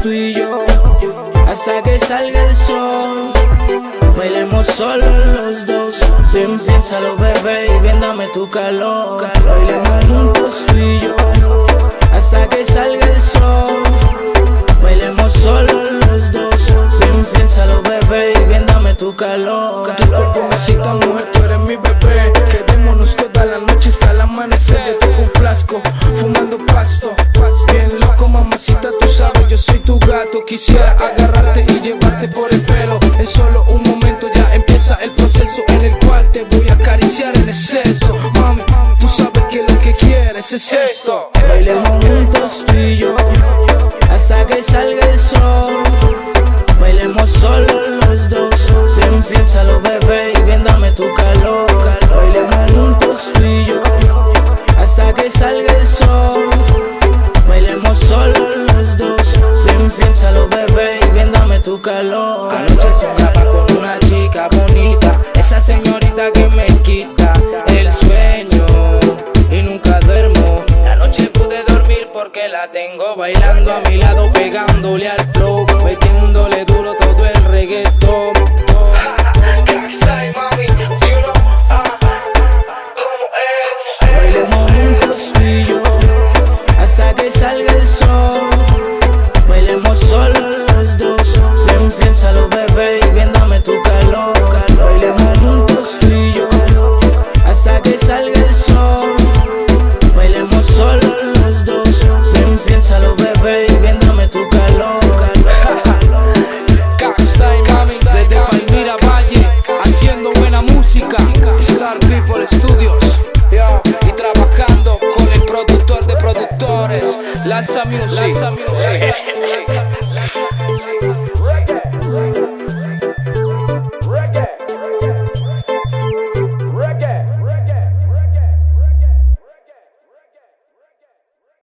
tú y yo hasta que salga el sol. Bailemos solo los dos. Empiézalo, bebé, y ven, dame tu calor. Bailemos juntos tú y yo hasta que salga el sol. Bailemos solo los dos. Empiézalo, bebé, y ven, dame tu calor. Tu cuerpo me cita, mujer, tú eres mi bebé. Quedémonos toda la noche hasta el amanecer. Yo te complazco, fumando pasto. Bien loco, mamacita, tú sabes, yo soy tu gato. Quisiera agarrarte y llevarte por el pelo. En solo un momento ya empieza el proceso en el cual te voy a acariciar en exceso. Mami, tú sabes que lo que quieres es esto. Bailemos juntos tú y yo hasta que salga el sol. Bailemos solo los dos. Empiézalo, bebé, y ven, dame tu calor. Bailemos juntos tú y yo hasta que salga el sol. Bailemos solo los dos. Empiézalo, bebé, y ven, dame tu calor. Anoche soñaba con una chica bonita, esa señorita que me quita el sueño y nunca duermo. La noche pude dormir porque la tengo bailando a mi lado.